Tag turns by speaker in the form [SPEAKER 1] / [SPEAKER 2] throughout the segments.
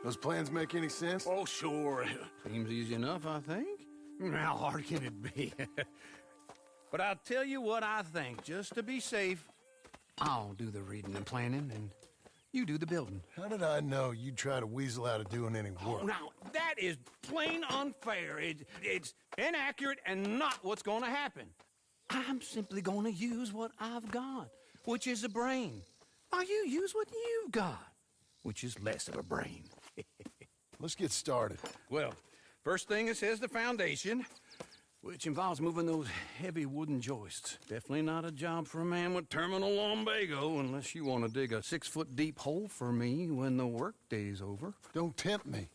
[SPEAKER 1] Those plans make any sense?
[SPEAKER 2] Oh, sure. Seems easy enough, I think. How hard can it be? But I'll tell you what I think, just to be safe. I'll do the reading and planning, and you do the building.
[SPEAKER 1] How did I know you'd try to weasel out of doing any work?
[SPEAKER 2] Oh, now, that is plain unfair. It's inaccurate and not what's going to happen. I'm simply going to use what I've got, which is a brain. While you use what you've got, which is less of a brain.
[SPEAKER 1] Let's get started.
[SPEAKER 2] Well, first thing it says the foundation, which involves moving those heavy wooden joists. Definitely not a job for a man with terminal lumbago, unless you want to dig a 6-foot deep hole for me when the workday's over.
[SPEAKER 1] Don't tempt me.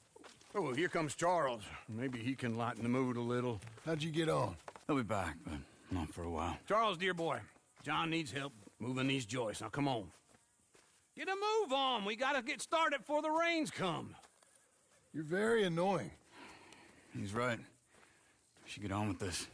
[SPEAKER 2] Oh, here comes Charles. Maybe he can lighten the mood a little.
[SPEAKER 1] How'd you get on?
[SPEAKER 3] He'll be back, but not for a while.
[SPEAKER 2] Charles, dear boy, John needs help moving these joists. Now, come on. Get a move on. We gotta get started before the rains come.
[SPEAKER 1] You're very annoying.
[SPEAKER 3] He's right. We should get on with this.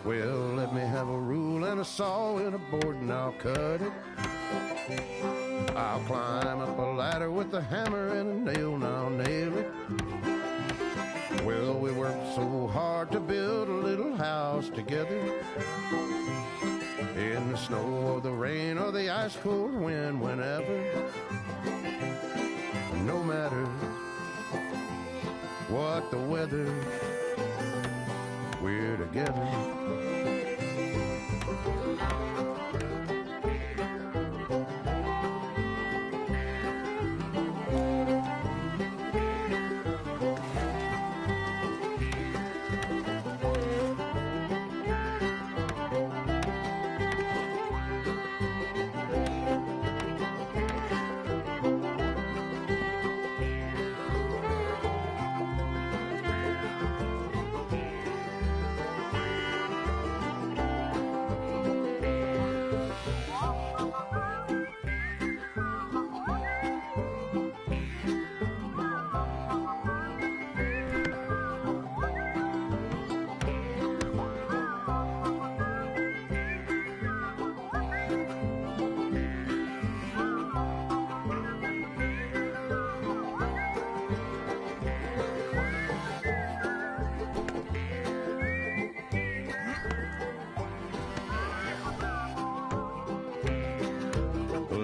[SPEAKER 4] Well, let me have a rule and a saw and a board and I'll cut it. I'll climb up a ladder with a hammer and a nail and I'll nail it. Well, we worked so hard to build a little house together. In the snow or the rain or the ice cold wind, whenever. No matter what the weather, we're together.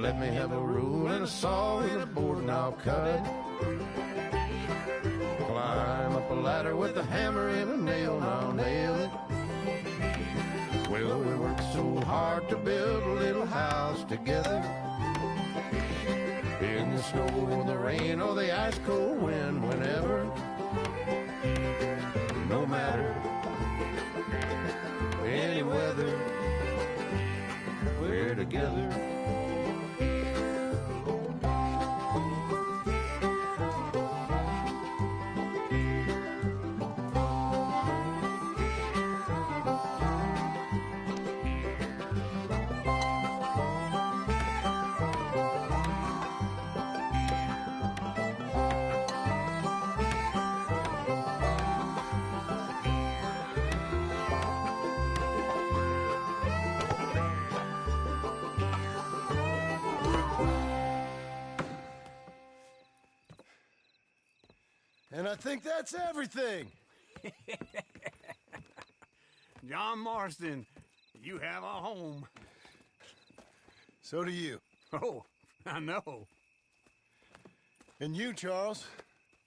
[SPEAKER 4] Let me have a rule and a saw and a board and I'll cut it. Climb up a ladder with a hammer and a nail and I'll nail it. Well, we worked so hard to build a little house together. In the snow or the rain or the ice cold wind, whenever. No matter any weather, we're together.
[SPEAKER 1] And I think that's everything.
[SPEAKER 2] John Marston, you have a home.
[SPEAKER 1] So do you.
[SPEAKER 2] Oh, I know.
[SPEAKER 1] And you, Charles,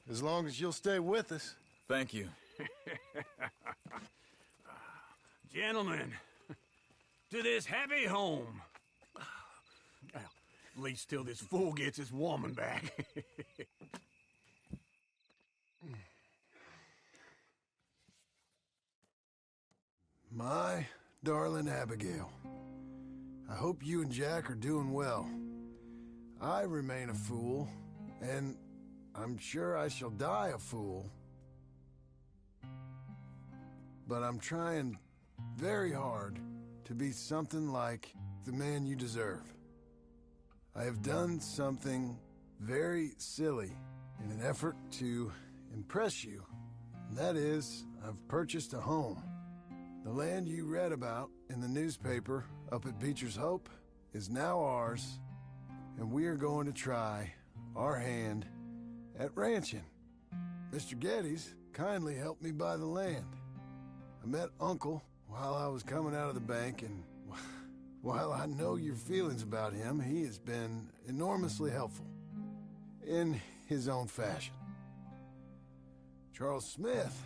[SPEAKER 1] as long as you'll stay with us.
[SPEAKER 3] Thank you.
[SPEAKER 2] Gentlemen, to this happy home. Well, at least till this fool gets his woman back.
[SPEAKER 1] My darling Abigail, I hope you and Jack are doing well. I remain a fool, and I'm sure I shall die a fool. But I'm trying very hard to be something like the man you deserve. I have done something very silly in an effort to impress you. And that is, I've purchased a home. The land you read about in the newspaper up at Beecher's Hope is now ours, and we are going to try our hand at ranching. Mr. Geddes kindly helped me buy the land. I met Uncle while I was coming out of the bank, and while I know your feelings about him, he has been enormously helpful in his own fashion. Charles Smith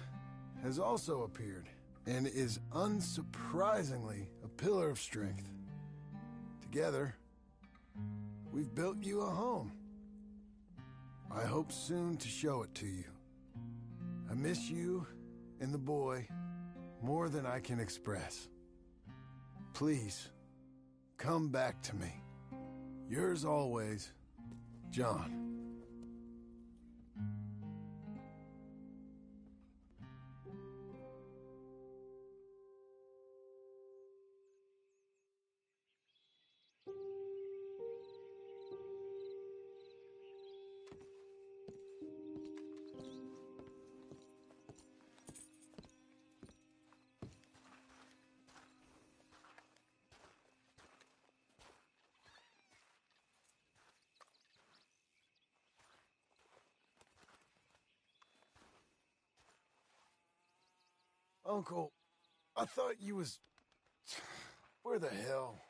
[SPEAKER 1] has also appeared and is unsurprisingly a pillar of strength. Together, we've built you a home. I hope soon to show it to you. I miss you and the boy more than I can express. Please, come back to me. Yours always, John. Uncle, I thought you was... Where the hell?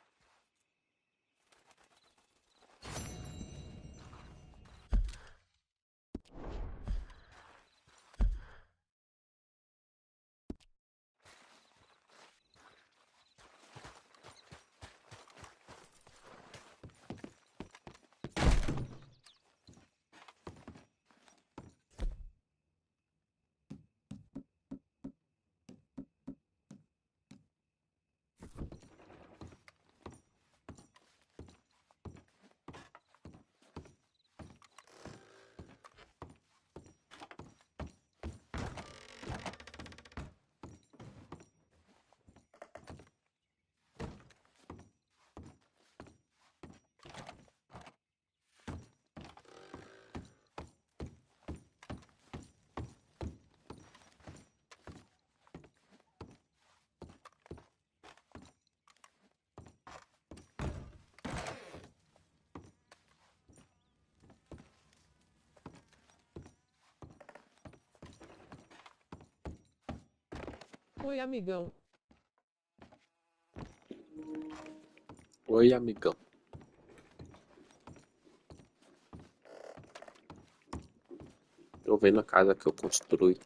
[SPEAKER 5] Oi, amigão.
[SPEAKER 6] Oi, amigão. Tô vendo a casa que eu construí.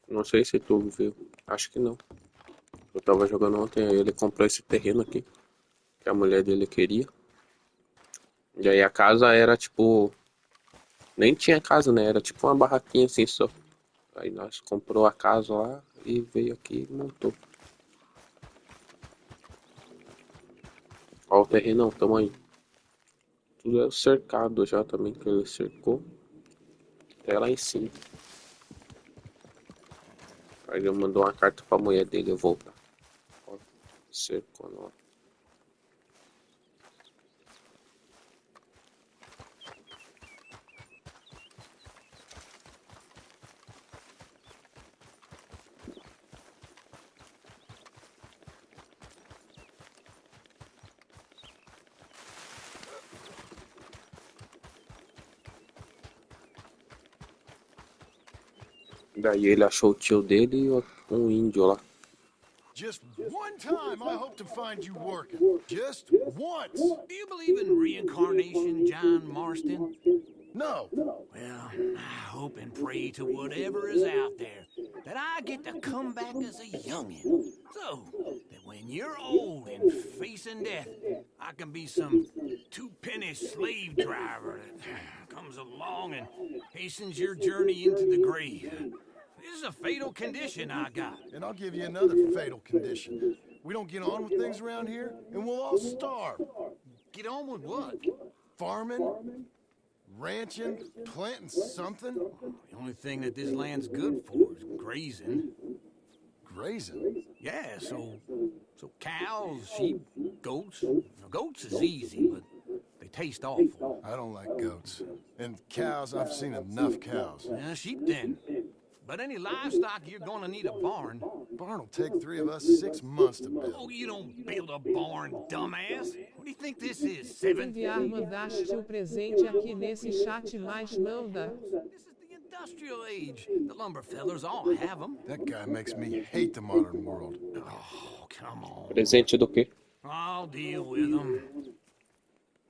[SPEAKER 6] Não sei se tu viu. Acho que não. Eu tava jogando ontem, aí ele comprou esse terreno aqui. Que a mulher dele queria. E aí a casa era tipo. Nem tinha casa, né? Era tipo uma barraquinha assim só. Aí nós comprou a casa lá e veio aqui e montou. Ó o terrenão, tamo aí. Tudo é cercado já também, que ele cercou. Até lá em cima. Aí ele mandou uma carta pra mulher dele eu voltar. Ó, cercou lá. Daí ele achou o tio dele e um índio lá.
[SPEAKER 1] Just one time I hope to find you working. Just once.
[SPEAKER 2] Do you believe in reincarnation, John Marston?
[SPEAKER 1] No.
[SPEAKER 2] Well, I hope and pray to whatever is out there that I get to come back as a youngin'. So that when you're old and facing death, I can be some two-penny slave driver that comes along and hastens your journey into the grave. This is a fatal condition I got.
[SPEAKER 1] And I'll give you another fatal condition. We don't get on with things around here, and we'll all starve.
[SPEAKER 2] Get on with what?
[SPEAKER 1] Farming, ranching, planting something.
[SPEAKER 2] The only thing that this land's good for is grazing.
[SPEAKER 1] Grazing.
[SPEAKER 2] Yeah, so cows, sheep, goats. Now, goats is easy, but they taste awful.
[SPEAKER 1] I don't like goats. And cows, I've seen enough cows.
[SPEAKER 2] Sheep then. But any livestock, you're gonna need a barn.
[SPEAKER 1] Barn will take 3 of us 6 months to build.
[SPEAKER 2] Oh, you don't build a barn, dumbass. What do you think this is, 7?
[SPEAKER 5] Enviar mandaste o presente aqui nesse chat, mas não dá.
[SPEAKER 2] This is the industrial age. The lumber fellers all have them.
[SPEAKER 1] That guy makes me hate the modern world.
[SPEAKER 2] Oh, come on.
[SPEAKER 6] Presente do quê?
[SPEAKER 2] I'll deal with them.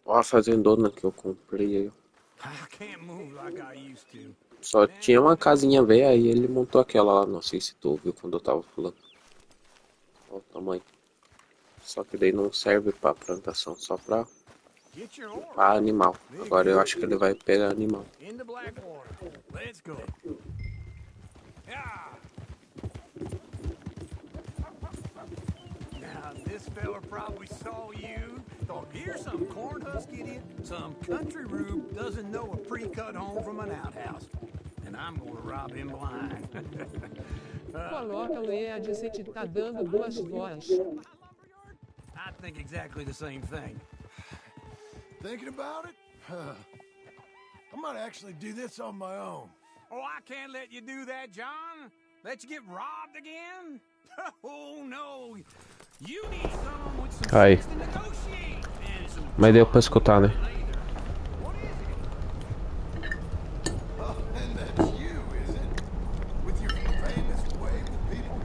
[SPEAKER 6] Ó a fazendona que eu comprei aí.
[SPEAKER 2] I can't move like I used to.
[SPEAKER 6] Só tinha uma casinha velha aí ele montou aquela lá. Não sei se tu ouviu quando eu tava falando. Ó o tamanho. Só que daí não serve pra plantação, só pra animal. Agora eu acho que ele vai pegar animal.
[SPEAKER 2] In the Blackwater. Let's go. Yeah. Now this fella probably saw you. Thought, here's some corn husk idiot, some country rube doesn't know a pre-cut home from an outhouse. And I'm gonna rob him blind.
[SPEAKER 5] Coloca o EAD se te tá dando duas voz.
[SPEAKER 2] I think exactly the same thing.
[SPEAKER 1] Thinking about it? I might actually do this on my own.
[SPEAKER 2] Oh, I can't let you do that, John. Let you get robbed again? Oh, no. You need someone with some
[SPEAKER 6] Aí.
[SPEAKER 2] sense to negotiate. And some
[SPEAKER 6] Mas deu pra escutar, né?
[SPEAKER 2] What is it?
[SPEAKER 1] Oh, and that's you, is it? With your famous way with people?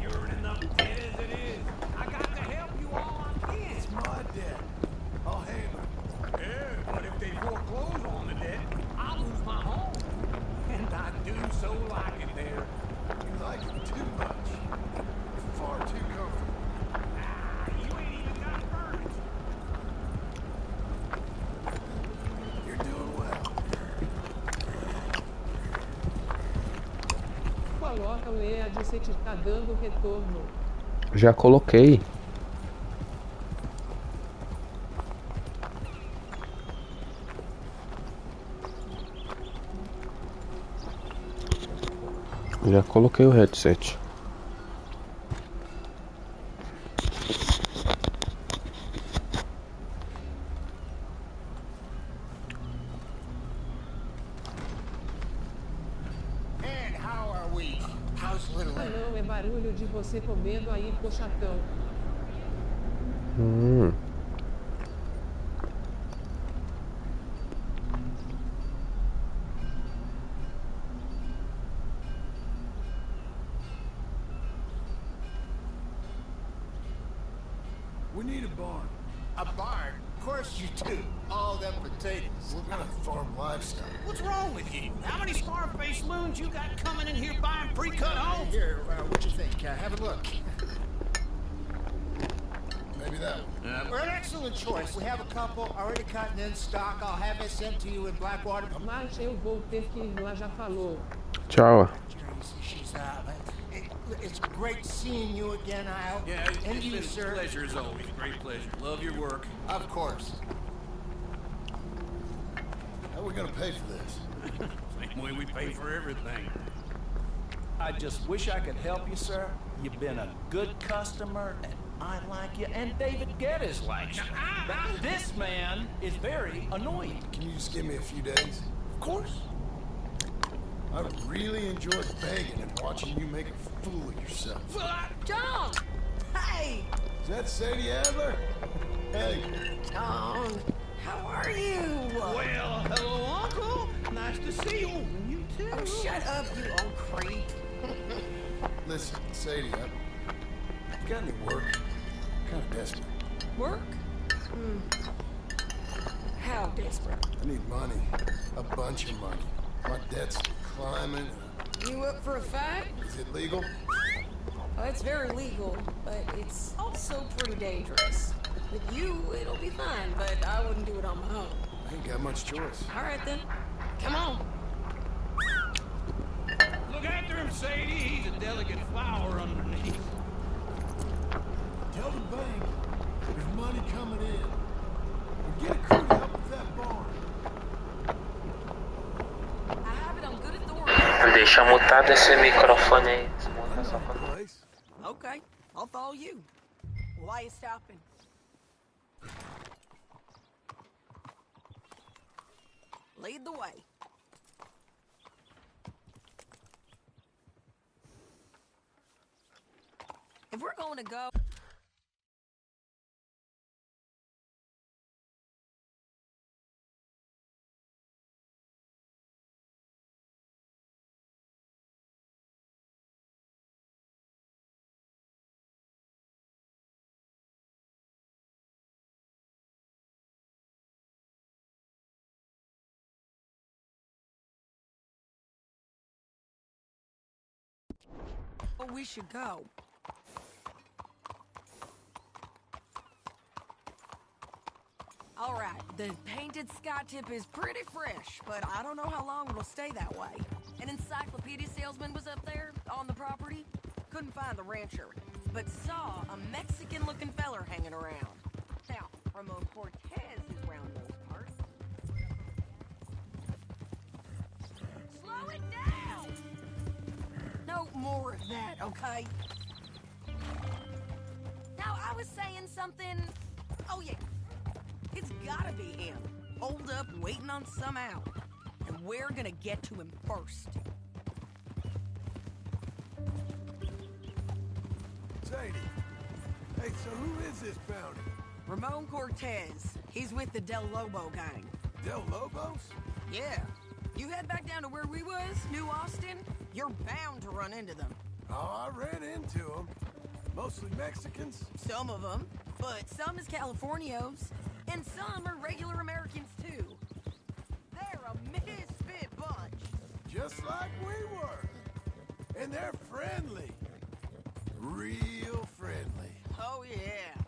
[SPEAKER 2] You're earning enough debt as it is. I got to help you all I can.
[SPEAKER 1] It's my debt. I'll handle it.
[SPEAKER 2] Yeah, but if they foreclose on the debt, I'll lose my home. And I do so like it there.
[SPEAKER 1] You like it too much. Far too comfortable.
[SPEAKER 2] You ain't even got furniture.
[SPEAKER 1] You're doing well.
[SPEAKER 5] Coloca o EAD se te tá dando retorno.
[SPEAKER 6] Já coloquei. Já coloquei o headset.
[SPEAKER 2] And how are we? How's little
[SPEAKER 5] Ah não, é barulho de você comendo aí, pochatão.
[SPEAKER 1] We need a barn.
[SPEAKER 2] A barn?
[SPEAKER 7] course you do. All them potatoes.
[SPEAKER 1] We're gonna farm livestock.
[SPEAKER 2] What's wrong with you? How many scar-faced loons you got coming in here buying pre-cut homes?
[SPEAKER 7] Here, what you think? Have a look.
[SPEAKER 1] Maybe that one.
[SPEAKER 7] We're an excellent choice. We have a couple already cut and in stock. I'll have it sent to you in Blackwater.
[SPEAKER 5] Mas eu vou ter que ir lá, já falou.
[SPEAKER 4] Ciao.
[SPEAKER 7] She's it's great seeing you again, Al.
[SPEAKER 2] Yeah,
[SPEAKER 7] and
[SPEAKER 2] it's
[SPEAKER 7] you,
[SPEAKER 2] been
[SPEAKER 7] sir.
[SPEAKER 2] a pleasure as always. Great pleasure. Love your work.
[SPEAKER 7] Of course.
[SPEAKER 1] How are we gonna pay for this?
[SPEAKER 2] Same way we pay for everything.
[SPEAKER 8] I just wish I could help you, sir. You've been a good customer, and I like you, and David Geddes likes you. But this man is very annoying.
[SPEAKER 1] Can you just give me a few days?
[SPEAKER 8] Of course.
[SPEAKER 1] I really enjoyed begging and watching you make a fool of yourself.
[SPEAKER 9] John! Hey!
[SPEAKER 1] Is that Sadie Adler? Hey.
[SPEAKER 9] John, how are you?
[SPEAKER 2] Well, hello, Uncle. Nice to see you. You too.
[SPEAKER 9] Oh, shut up, you old creep.
[SPEAKER 1] Listen, Sadie, you got any work? I'm kind of desperate.
[SPEAKER 9] Work? How desperate?
[SPEAKER 1] I need money. A bunch of money. My debt's climbing.
[SPEAKER 9] You up for a fight?
[SPEAKER 1] Is it legal?
[SPEAKER 9] Well, it's very legal, but it's also pretty dangerous. With you, it'll be fine, but I wouldn't do it on my own.
[SPEAKER 1] I ain't got much choice.
[SPEAKER 9] All right, then. Come on.
[SPEAKER 2] Look after him, Sadie. He's a delicate flower underneath.
[SPEAKER 1] Tell the bank there's money coming in. And get a crew to help with that barn.
[SPEAKER 9] I have it on good authority.
[SPEAKER 10] Deixa mutado esse microfone aí. Desmonta só quando...
[SPEAKER 1] Place.
[SPEAKER 9] Okay, I'll follow you. Why are you stopping? Lead the way. If we're going to go... Oh, we should go. All right, the painted sky tip is pretty fresh, but I don't know how long it'll stay that way. An encyclopedia salesman was up there on the property. Couldn't find the rancher, but saw a Mexican-looking feller hanging around. Now, Ramon Cortez is around those parts. Slow it down! No more of that, okay? Now, I was saying something... Oh, yeah. It's gotta be him. Hold up, waiting on some out. And we're gonna get to him first.
[SPEAKER 1] Sadie. Hey, so who is this bounty?
[SPEAKER 9] Ramon Cortez. He's with the Del Lobo gang.
[SPEAKER 1] Del Lobos?
[SPEAKER 9] Yeah. You head back down to where we was, New Austin, you're bound to run into them.
[SPEAKER 1] Oh, I ran into them. Mostly Mexicans.
[SPEAKER 9] Some of them, but some is Californios, and some are regular Americans too. They're a misfit bunch.
[SPEAKER 1] Just like we were. And they're friendly. Real friendly.
[SPEAKER 9] Oh yeah.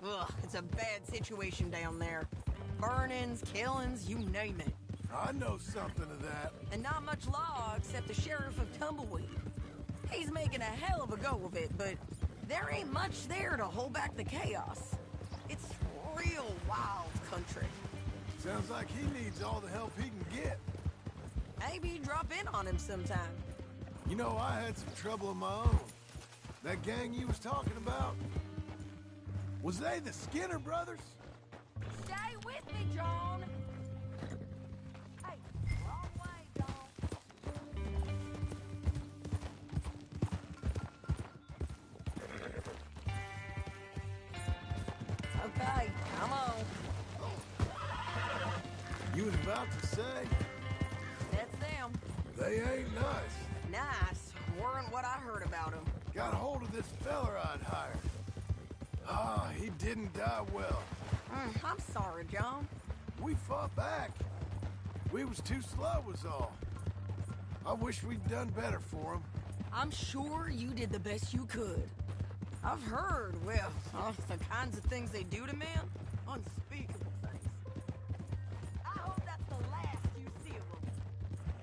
[SPEAKER 9] Ugh, it's a bad situation down there. Burnings, killings, you name it.
[SPEAKER 1] I know something of that.
[SPEAKER 9] And not much law except the sheriff of Tumbleweed. He's making a hell of a go of it, but there ain't much there to hold back the chaos. It's real wild country.
[SPEAKER 1] Sounds like he needs all the help he can get.
[SPEAKER 9] Maybe drop in on him sometime.
[SPEAKER 1] You know, I had some trouble of my own. That gang you was talking about, was they the Skinner brothers?
[SPEAKER 9] Stay with me, John. Hey, wrong way, John. Okay, come on.
[SPEAKER 1] You was about to say,
[SPEAKER 9] That's them.
[SPEAKER 1] they ain't nice.
[SPEAKER 9] Nice. Weren't what I heard about them.
[SPEAKER 1] Got a hold of this feller I'd hired. Ah, he didn't die well.
[SPEAKER 9] I'm sorry, John.
[SPEAKER 1] We fought back. We was too slow was all. I wish we'd done better for him.
[SPEAKER 9] I'm sure you did the best you could. I've heard, well, the kinds of things they do to men. Unspeakable things. I hope that's the last you see of them.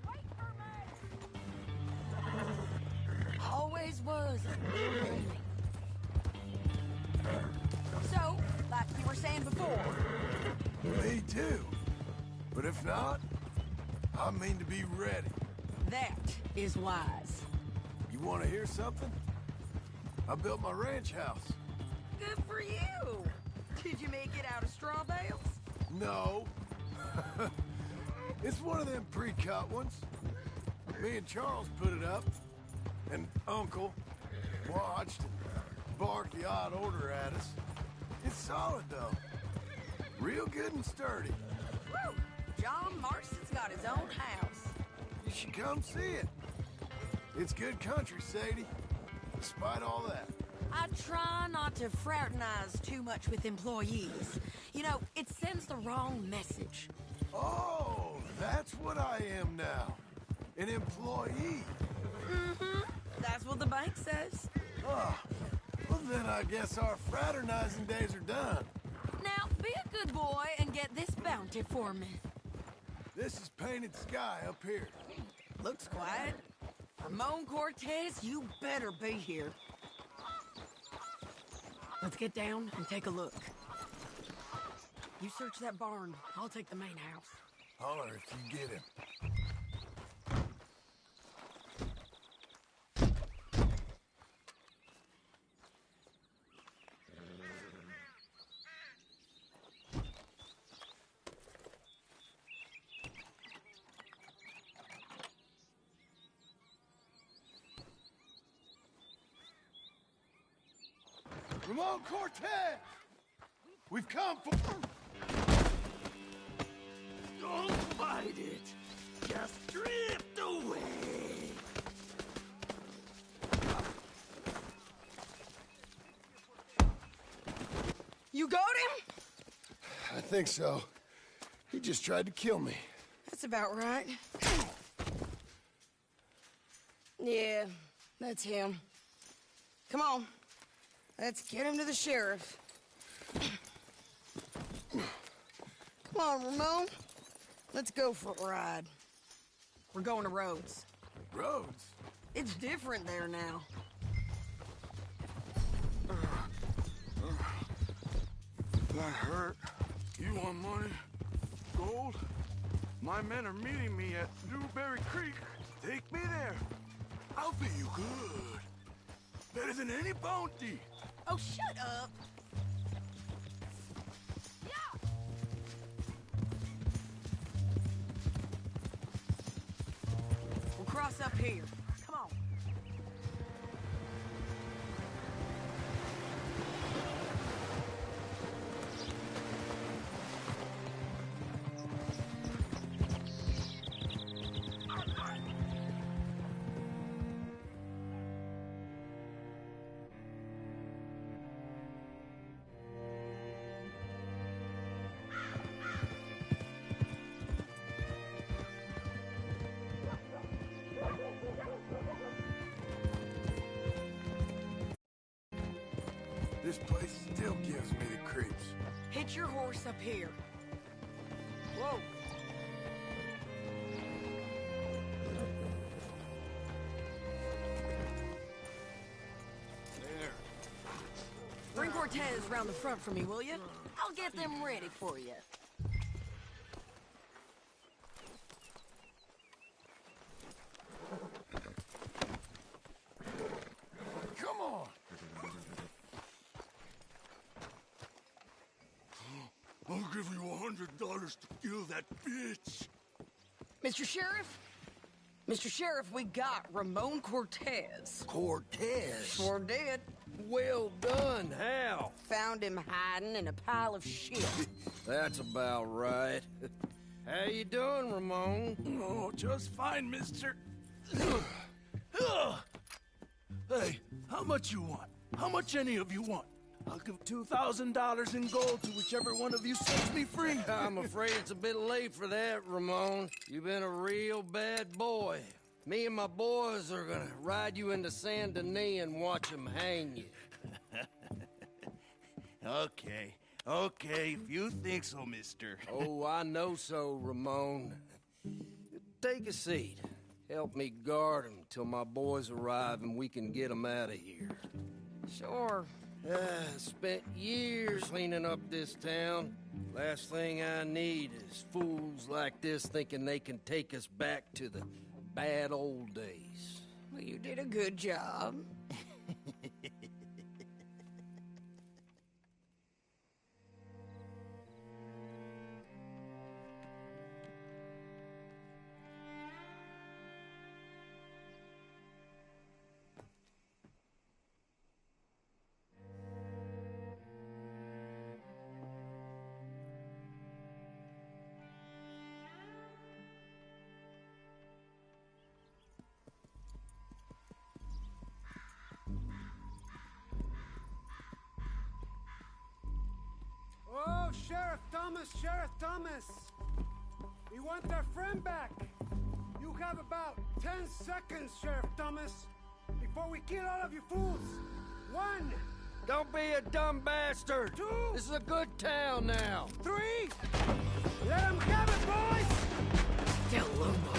[SPEAKER 9] Wait for me! Always was. So, like you were saying before.
[SPEAKER 1] Me too. But if not, I mean to be ready.
[SPEAKER 9] That is wise.
[SPEAKER 1] You want to hear something? I built my ranch house.
[SPEAKER 9] Good for you. Did you make it out of straw bales?
[SPEAKER 1] No. It's one of them pre-cut ones. Me and Charles put it up, and Uncle watched and barked the odd order at us. It's solid, though. Real good and sturdy.
[SPEAKER 9] Woo! John Marston's got his own house.
[SPEAKER 1] You should come see it. It's good country, Sadie. Despite all that.
[SPEAKER 9] I try not to fraternize too much with employees. You know, it sends the wrong message.
[SPEAKER 1] Oh, that's what I am now. An employee.
[SPEAKER 9] Mm-hmm. That's what the bank says.
[SPEAKER 1] Oh, well then I guess our fraternizing days are done.
[SPEAKER 9] Now, be a good boy and get this bounty for me.
[SPEAKER 1] This is Painted Sky up here.
[SPEAKER 9] Looks quiet. Ramon Cortez, you better be here. Let's get down and take a look. You search that barn. I'll take the main house.
[SPEAKER 1] Holler if you get him. Ramon Cortez! We've come for...
[SPEAKER 8] Don't fight it. Just drift away.
[SPEAKER 9] You got him?
[SPEAKER 1] I think so. He just tried to kill me.
[SPEAKER 9] That's about right. Yeah, that's him. Come on. Let's get him to the sheriff. Come on, Ramon. Let's go for a ride. We're going to Rhodes.
[SPEAKER 1] Rhodes?
[SPEAKER 9] It's different there now.
[SPEAKER 11] That hurt. You want money? Gold? My men are meeting me at Newberry Creek. Take me there. I'll pay you good. Better than any bounty.
[SPEAKER 9] Oh, shut up. Yeah. We'll cross up here. Come on.
[SPEAKER 1] This place still gives me the creeps.
[SPEAKER 9] Hitch your horse up here. Whoa.
[SPEAKER 1] There.
[SPEAKER 9] Bring Cortez round the front for me, will you? I'll get them ready for you.
[SPEAKER 1] Come on.
[SPEAKER 11] I'll give you $100 to kill that bitch.
[SPEAKER 9] Mr. Sheriff? Mr. Sheriff, we got Ramon Cortez.
[SPEAKER 11] Cortez?
[SPEAKER 9] Sure did.
[SPEAKER 12] Well done. How?
[SPEAKER 9] Found him hiding in a pile of shit.
[SPEAKER 12] That's about right. How you doing, Ramon?
[SPEAKER 11] Oh, just fine, mister. Hey, how much you want? How much any of you want?
[SPEAKER 8] I'll give $2,000 in gold to whichever one of you sets me free.
[SPEAKER 12] I'm afraid it's a bit late for that, Ramon. You've been a real bad boy. Me and my boys are gonna ride you into Saint Denis and watch them hang you.
[SPEAKER 13] Okay, okay, if you think so, mister.
[SPEAKER 12] Oh, I know so, Ramon. Take a seat. Help me guard them till my boys arrive and we can get them out of here.
[SPEAKER 9] Sure.
[SPEAKER 12] Spent years cleaning up this town. Last thing I need is fools like this thinking they can take us back to the bad old days.
[SPEAKER 9] Well, you did a good job.
[SPEAKER 14] Oh, Sheriff Thomas, Sheriff Thomas! We want our friend back! You have about 10 seconds, Sheriff Thomas, before we kill all of you fools! 1!
[SPEAKER 12] Don't be a dumb bastard!
[SPEAKER 14] 2!
[SPEAKER 12] This is a good town now!
[SPEAKER 14] 3! Let them have it, boys!
[SPEAKER 9] Del Lobo.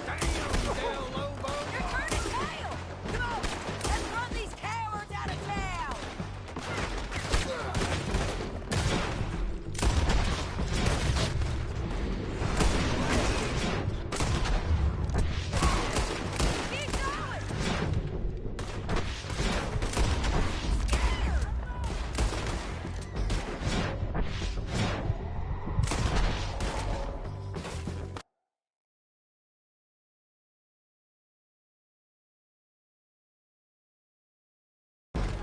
[SPEAKER 12] Damn, Del Lobo!
[SPEAKER 9] You're turning tail! Come on, let's run these cowards out of town! Keep going! Scared!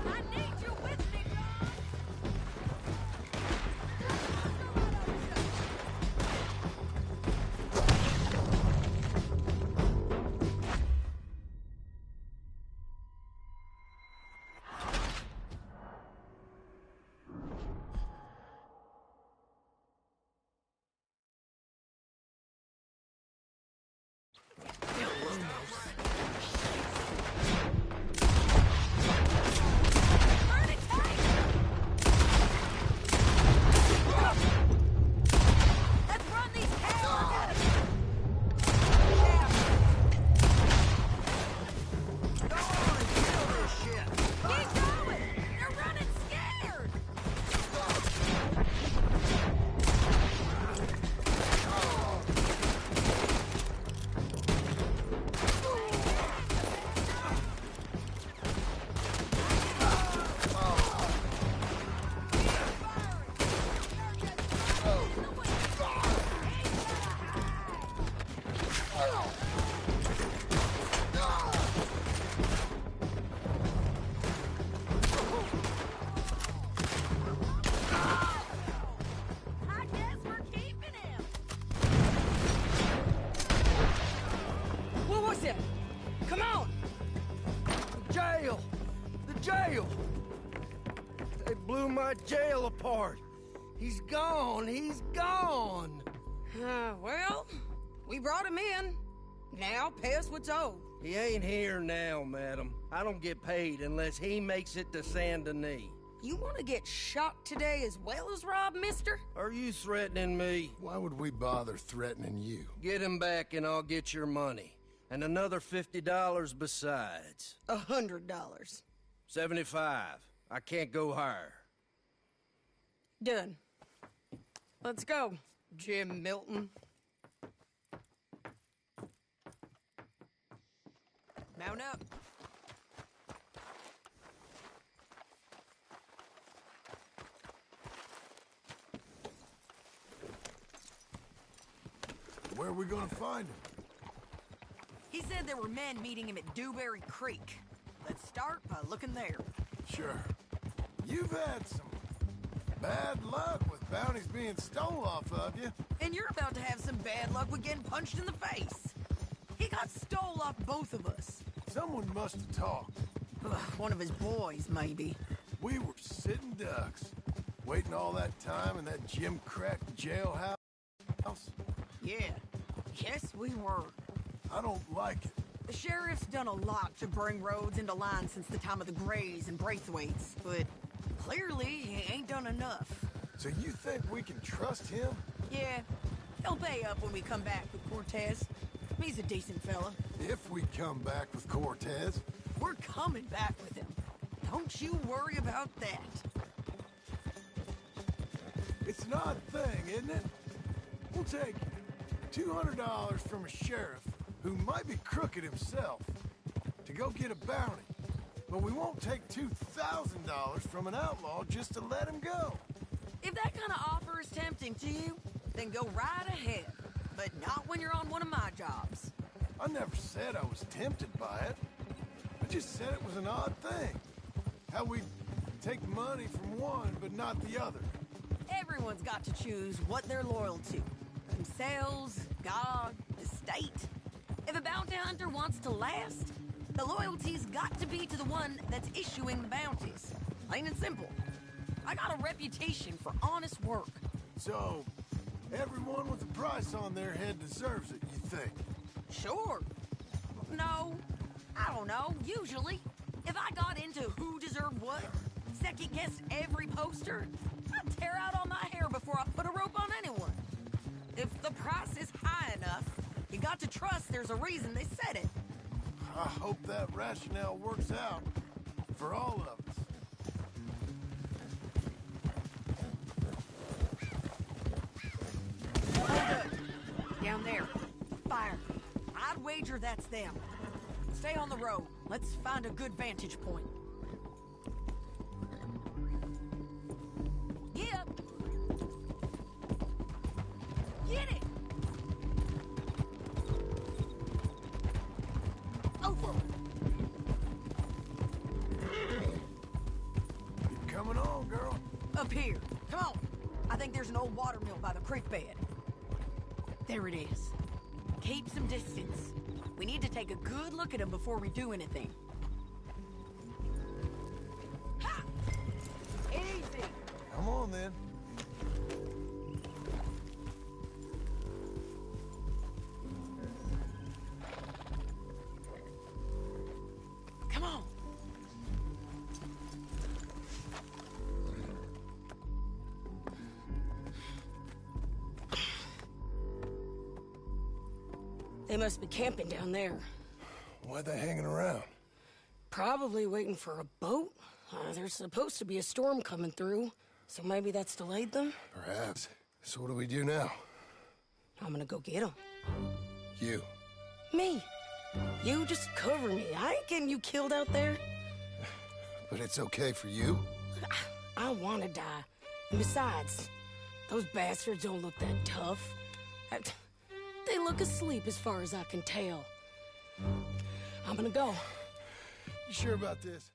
[SPEAKER 9] I need you with me, Ron! Turn it tight! Let's run these cowards out of here! Go on and kill this shit! Keep going! They're running scared! I guess we're keeping him! What was it? Come on!
[SPEAKER 12] The jail! The jail! They blew my jail apart! He's gone! He's gone!
[SPEAKER 9] Well, we brought him in. Now pay us what's owed.
[SPEAKER 12] He ain't here now, madam. I don't get paid unless he makes it to Saint Denis.
[SPEAKER 9] You want to get shot today as well as Rob, mister?
[SPEAKER 12] Are you threatening me?
[SPEAKER 1] Why would we bother threatening you?
[SPEAKER 12] Get him back and I'll get your money. And another $50 besides.
[SPEAKER 9] $100.
[SPEAKER 12] 75. I can't go higher.
[SPEAKER 9] Done. Let's go, Jim Milton. Mount up.
[SPEAKER 1] Where are we gonna find him?
[SPEAKER 9] He said there were men meeting him at Dewberry Creek. Let's start by looking there.
[SPEAKER 1] Sure. You've had some bad luck with bounties being stole off of you.
[SPEAKER 9] And you're about to have some bad luck with getting punched in the face. He got stole off both of us.
[SPEAKER 1] Someone must have talked.
[SPEAKER 9] One of his boys, maybe.
[SPEAKER 1] We were sitting ducks, waiting all that time in that gym-crack jailhouse.
[SPEAKER 9] Yeah. Yes, we were.
[SPEAKER 1] I don't like it.
[SPEAKER 9] The sheriff's done a lot to bring roads into line since the time of the Grays and Braithwaites, but clearly he ain't done enough.
[SPEAKER 1] So you think we can trust him?
[SPEAKER 9] Yeah. He'll pay up when we come back with Cortez. He's a decent fella.
[SPEAKER 1] If we come back with Cortez.
[SPEAKER 9] We're coming back with him. Don't you worry about that.
[SPEAKER 1] It's an odd thing, isn't it? We'll take $200 from a sheriff who might be crooked himself to go get a bounty. But we won't take $2,000 from an outlaw just to let him go.
[SPEAKER 9] If that kind of offer is tempting to you, then go right ahead. But not when you're on one of my jobs.
[SPEAKER 1] I never said I was tempted by it. I just said it was an odd thing. How we take money from one but not the other.
[SPEAKER 9] Everyone's got to choose what they're loyal to. Themselves, God, the state. If a bounty hunter wants to last, the loyalty's got to be to the one that's issuing the bounties. Plain and simple. I got a reputation for honest work.
[SPEAKER 1] So, everyone with a price on their head deserves it, you think?
[SPEAKER 9] Sure. No, I don't know, usually. If I got into who deserved what, second-guessed every poster, I'd tear out all my hair before I put a rope on anyone. If the price is high enough, you got to trust there's a reason they said it.
[SPEAKER 1] I hope that rationale works out for all of us.
[SPEAKER 9] Hold up. Down there. Fire. I'd wager that's them. Stay on the road. Let's find a good vantage point. Get up. Get it. Over.
[SPEAKER 1] You're coming on, girl.
[SPEAKER 9] Up here. Come on. I think there's an old water mill by the creek bed. There it is. Keep some distance. We need to take a good look at him before we do anything. Ha! Easy.
[SPEAKER 1] Come on, then.
[SPEAKER 9] Come on. They must be camping down there.
[SPEAKER 1] Why are they hanging around?
[SPEAKER 9] Probably waiting for a boat. There's supposed to be a storm coming through, so maybe that's delayed them?
[SPEAKER 1] Perhaps. So what do we do now?
[SPEAKER 9] I'm gonna go get them.
[SPEAKER 1] You.
[SPEAKER 9] Me. You just cover me. I ain't getting you killed out there.
[SPEAKER 1] But it's okay for you?
[SPEAKER 9] I want to die. And besides, those bastards don't look that tough. They look asleep as far as I can tell. I'm gonna go.
[SPEAKER 1] You sure about this?